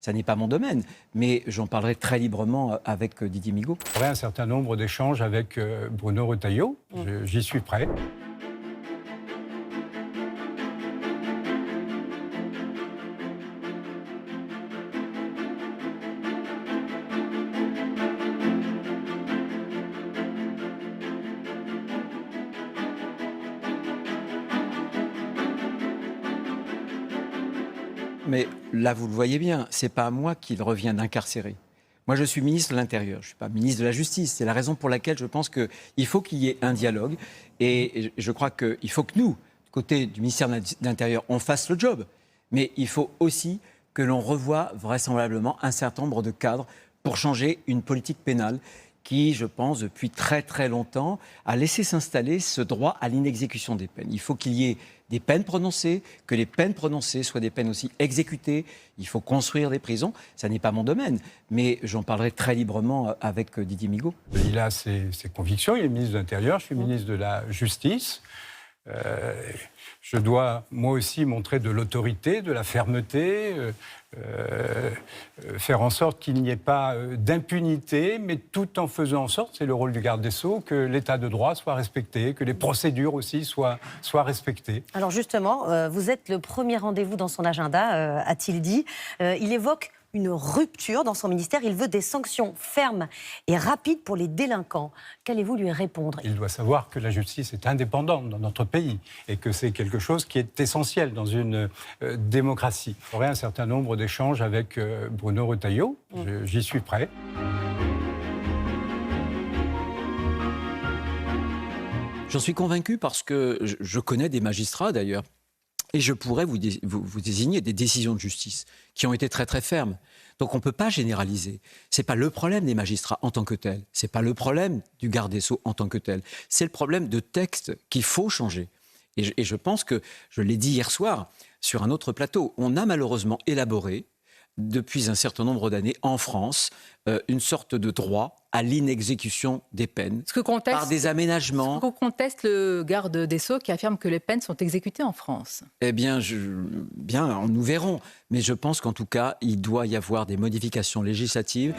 Ça n'est pas mon domaine, mais j'en parlerai très librement avec Didier Migaud. J'aurai un certain nombre d'échanges avec Bruno Retailleau. J'y suis prêt. Mais là, vous le voyez bien, c'est pas à moi qu'il revient d'incarcérer. Moi, je suis ministre de l'Intérieur, je ne suis pas ministre de la Justice. C'est la raison pour laquelle je pense qu'il faut qu'il y ait un dialogue. Et je crois qu'il faut que nous, du côté du ministère de l'Intérieur, on fasse le job. Mais il faut aussi que l'on revoie vraisemblablement un certain nombre de cadres pour changer une politique pénale qui, je pense, depuis très très longtemps, a laissé s'installer ce droit à l'inexécution des peines. Il faut qu'il y ait des peines prononcées, que les peines prononcées soient des peines aussi exécutées. Il faut construire des prisons. Ça n'est pas mon domaine, mais j'en parlerai très librement avec Didier Migaud. Il a ses convictions, il est ministre de l'Intérieur, je suis ministre de la Justice. Je dois, moi aussi, montrer de l'autorité, de la fermeté, faire en sorte qu'il n'y ait pas d'impunité, mais tout en faisant en sorte, c'est le rôle du garde des Sceaux, que l'état de droit soit respecté, que les procédures aussi soient respectées. Alors justement, vous êtes le premier rendez-vous dans son agenda, a-t-il dit. Il évoque une rupture dans son ministère. Il veut des sanctions fermes et rapides pour les délinquants. Qu'allez-vous lui répondre ? Il doit savoir que la justice est indépendante dans notre pays et que c'est quelque chose qui est essentiel dans une démocratie. J'aurai un certain nombre d'échanges avec Bruno Retailleau. J'y suis prêt. J'en suis convaincu parce que je connais des magistrats d'ailleurs. Et je pourrais vous désigner des décisions de justice qui ont été très très fermes. Donc on ne peut pas généraliser. Ce n'est pas le problème des magistrats en tant que tel. Ce n'est pas le problème du garde des Sceaux en tant que tel. C'est le problème de texte qu'il faut changer. Et je pense que, je l'ai dit hier soir sur un autre plateau, on a malheureusement élaboré depuis un certain nombre d'années en France une sorte de droit à l'inexécution des peines par des aménagements. Ce que conteste le garde des Sceaux qui affirme que les peines sont exécutées en France. Eh bien, nous verrons. Mais je pense qu'en tout cas, il doit y avoir des modifications législatives.